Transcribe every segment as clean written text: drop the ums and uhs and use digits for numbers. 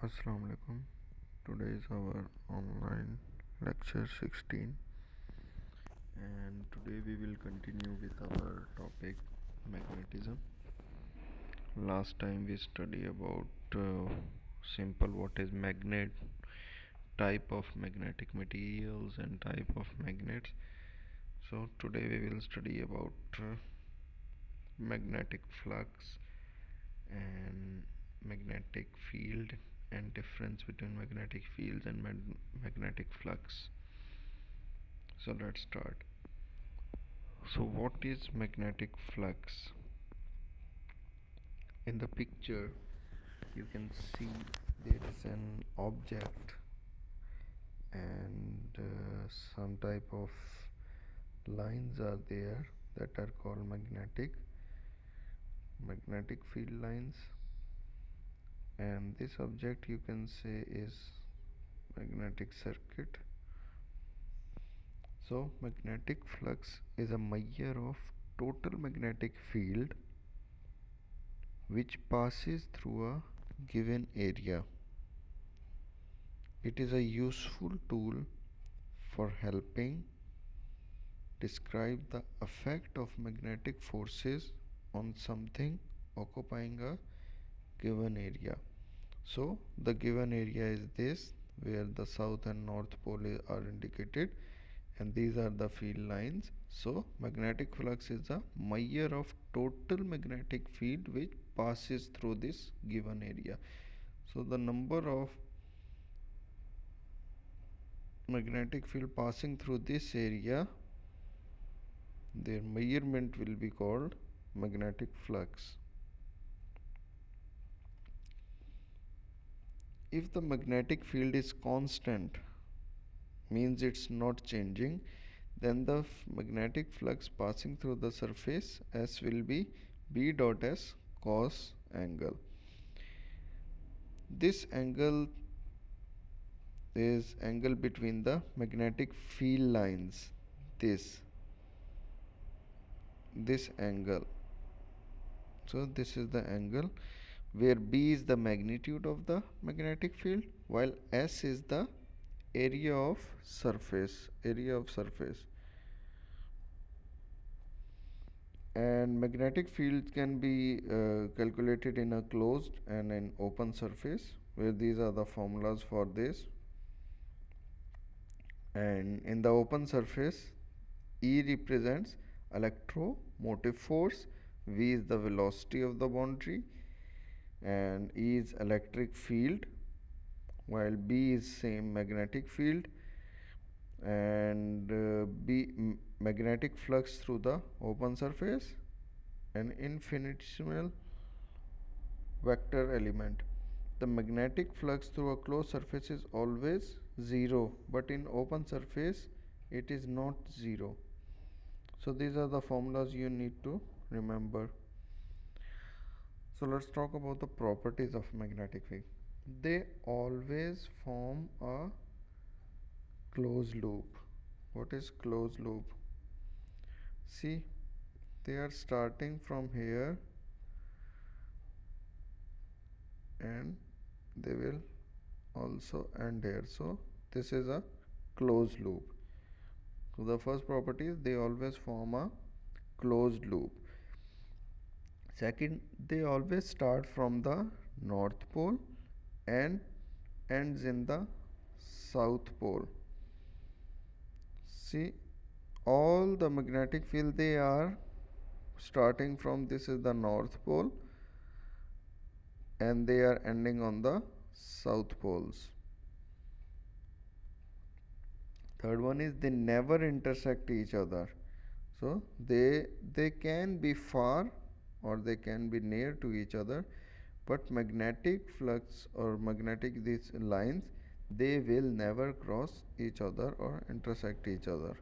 Assalamu alaikum. Today is our online lecture 16, and today we will continue with our topic magnetism. Last time we studied about simple what is magnet, type of magnetic materials and type of magnets. So today we will study about magnetic flux and magnetic field and difference between magnetic fields and magnetic flux. So let's start. So what is magnetic flux? In the picture you can see there is an object and some type of lines are there that are called magnetic field lines, and this object you can say is magnetic circuit. So magnetic flux is a measure of total magnetic field which passes through a given area. It is a useful tool for helping describe the effect of magnetic forces on something occupying a given area. So the given area is this, where the south and north pole are indicated, and these are the field lines. So magnetic flux is a measure of total magnetic field which passes through this given area. So the number of magnetic field passing through this area, their measurement will be called magnetic flux. If the magnetic field is constant, means it's not changing, then the magnetic flux passing through the surface S will be B dot S cos angle. This angle is angle between the magnetic field lines, this angle. So this is the angle where B is the magnitude of the magnetic field while S is the area of surface, and magnetic field can be calculated in a closed and an open surface, where these are the formulas for this. And in the open surface, E represents electromotive force, V is the velocity of the boundary, and E is electric field, while B is same magnetic field, and magnetic flux through the open surface, an infinitesimal vector element. The magnetic flux through a closed surface is always zero, but in open surface it is not zero. So these are the formulas you need to remember. So let's talk about the properties of magnetic field. They always form a closed loop. What is closed loop? See, they are starting from here and they will also end here. So this is a closed loop. So the first property is they always form a closed loop. Second, they always start from the north pole and ends in the south pole. See, all the magnetic field, they are starting from, this is the north pole, and they are ending on the south poles. Third one is they never intersect each other. So they can be far or they can be near to each other, but magnetic flux or magnetic these lines, they will never cross each other or intersect each other.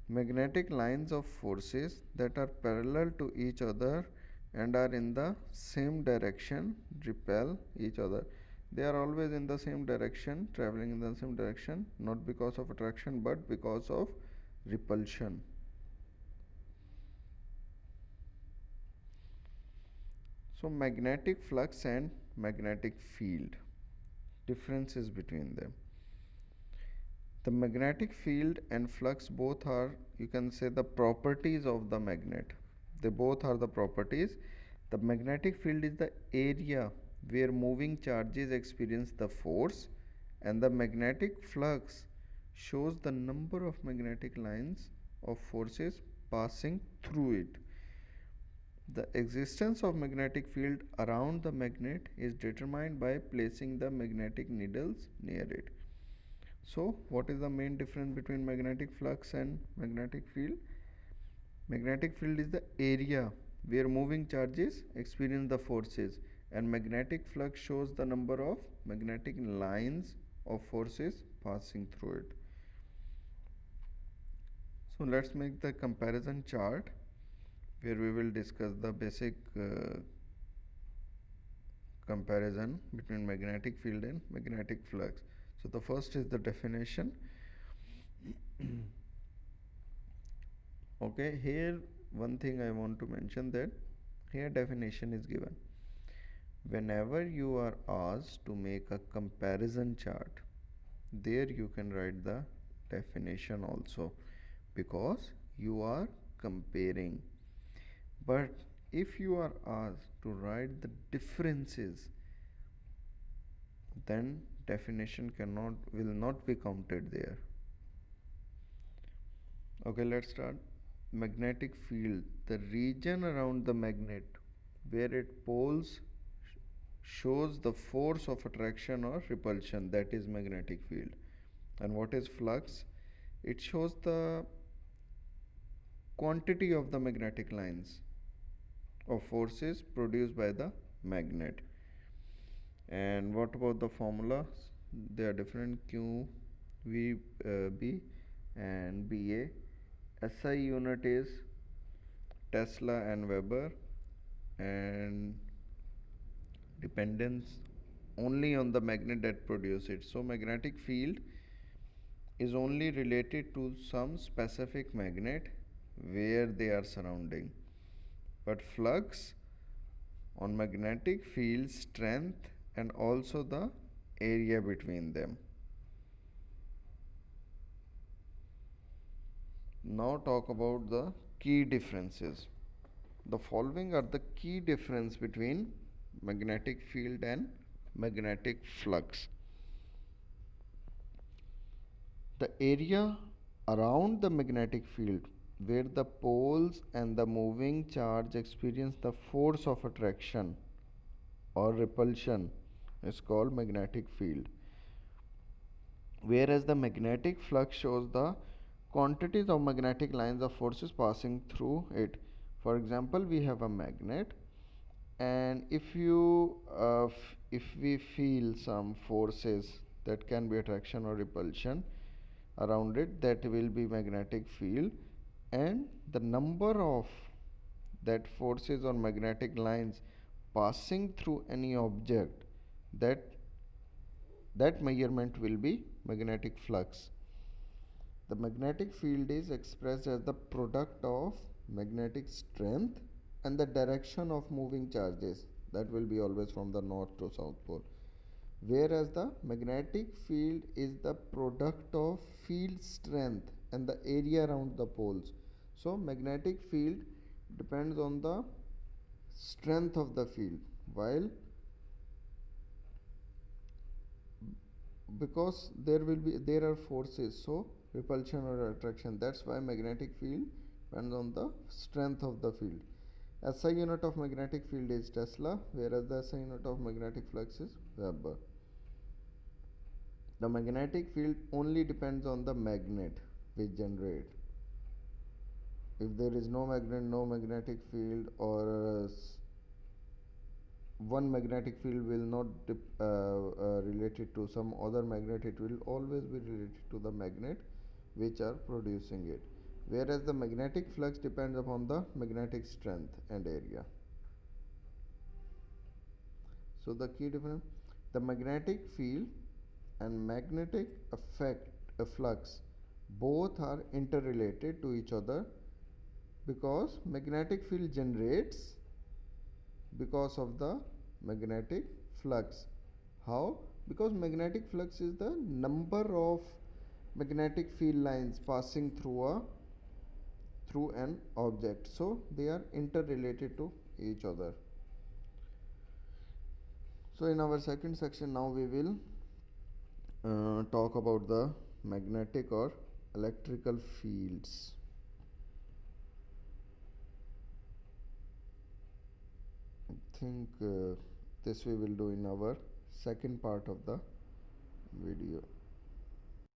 Magnetic lines of forces that are parallel to each other and are in the same direction repel each other. They are always in the same direction, traveling in the same direction, not because of attraction but because of repulsion. So magnetic flux and magnetic field. Differences between them. The magnetic field and flux both are, you can say, the properties of the magnet. They both are the properties. The magnetic field is the area where moving charges experience the force, and the magnetic flux shows the number of magnetic lines of forces passing through it. The existence of magnetic field around the magnet is determined by placing the magnetic needles near it. So, what is the main difference between magnetic flux and magnetic field? Magnetic field is the area where moving charges experience the forces, and magnetic flux shows the number of magnetic lines of forces passing through it. So, let's make the comparison chart where we will discuss the basic comparison between magnetic field and magnetic flux. So, the first is the definition. Okay, here one thing I want to mention, that here definition is given. Whenever you are asked to make a comparison chart, there you can write the definition also, because you are comparing. But if you are asked to write the differences, then definition will not be counted there. Okay, let's start. Magnetic field, the region around the magnet where it poles shows the force of attraction or repulsion, that is magnetic field. And what is flux? It shows the quantity of the magnetic lines of forces produced by the magnet. And what about the formula? They are different. Q, V, B and BA. SI unit is Tesla and Weber, and dependence only on the magnet that produce it. So magnetic field is only related to some specific magnet where they are surrounding, but flux on magnetic field strength and also the area between them. Now talk about the key differences. The following are the key difference between magnetic field and magnetic flux. The area around the magnetic field where the poles and the moving charge experience the force of attraction or repulsion is called magnetic field, whereas the magnetic flux shows the quantities of magnetic lines of forces passing through it. For example, we have a magnet, and if we feel some forces, that can be attraction or repulsion around it, that will be magnetic field, and the number of that forces on magnetic lines passing through any object, that measurement will be magnetic flux. The magnetic field is expressed as the product of magnetic strength and the direction of moving charges, that will be always from the north to south pole, whereas the magnetic field is the product of field strength and the area around the poles. So magnetic field depends on the strength of the field, while because there are forces, so repulsion or attraction, that's why magnetic field depends on the strength of the field. SI unit of magnetic field is Tesla, whereas the SI unit of magnetic flux is Weber. The magnetic field only depends on the magnet which generate. If there is no magnet, no magnetic field, or one magnetic field will not related to some other magnet, it will always be related to the magnet which are producing it, whereas the magnetic flux depends upon the magnetic strength and area. So the key difference, the magnetic field and magnetic effect flux both are interrelated to each other, because magnetic field generates because of the magnetic flux. How? Because magnetic flux is the number of magnetic field lines passing through an object, so they are interrelated to each other. So in our second section now we will talk about the magnetic or electrical fields. I think this we will do in our second part of the video.